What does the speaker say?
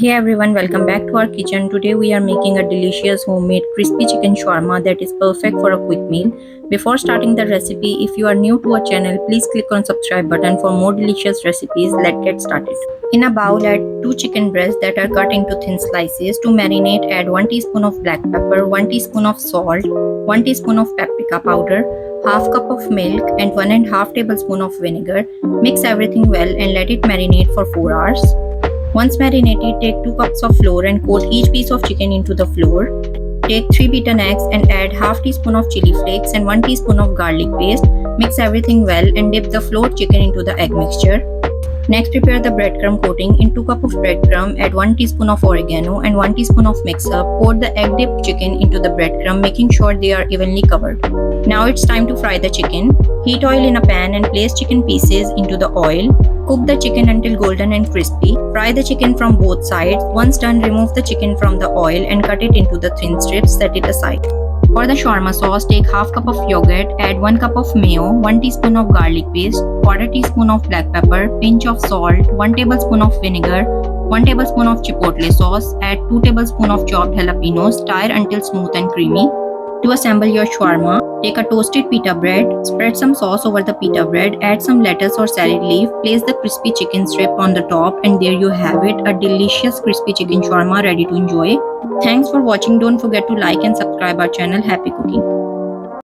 Hey everyone, welcome back to our kitchen. Today we are making a delicious homemade crispy chicken shawarma that is perfect for a quick meal. Before starting the recipe, if you are new to our channel, please click on subscribe button for more delicious recipes. Let's get started. In a bowl, add 2 chicken breasts that are cut into thin slices. To marinate, add 1 teaspoon of black pepper, 1 teaspoon of salt, 1 teaspoon of paprika powder, half cup of milk and 1.5 tablespoon of vinegar. Mix everything well and let it marinate for 4 hours. Once marinated, take 2 cups of flour and coat each piece of chicken into the flour. Take 3 beaten eggs and add half teaspoon of chili flakes and 1 teaspoon of garlic paste. Mix everything well and dip the floored chicken into the egg mixture. Next, prepare the breadcrumb coating. In 2 cups of breadcrumb, add 1 teaspoon of oregano and 1 teaspoon of mix-up. Pour the egg-dipped chicken into the breadcrumb, making sure they are evenly covered. Now it's time to fry the chicken. Heat oil in a pan and place chicken pieces into the oil. Cook the chicken until golden and crispy. Fry the chicken from both sides. Once done, remove the chicken from the oil and cut it into the thin strips. Set it aside. For the shawarma sauce, take half cup of yogurt, add 1 cup of mayo, 1 teaspoon of garlic paste, quarter teaspoon of black pepper, pinch of salt, 1 tablespoon of vinegar, 1 tablespoon of chipotle sauce, add 2 tablespoons of chopped jalapenos, stir until smooth and creamy. To assemble your shawarma, take a toasted pita bread, spread some sauce over the pita bread, add some lettuce or salad leaf, place the crispy chicken strip on the top, and there you have it, a delicious crispy chicken shawarma ready to enjoy. Thanks for watching. Don't forget to like and subscribe our channel. Happy cooking.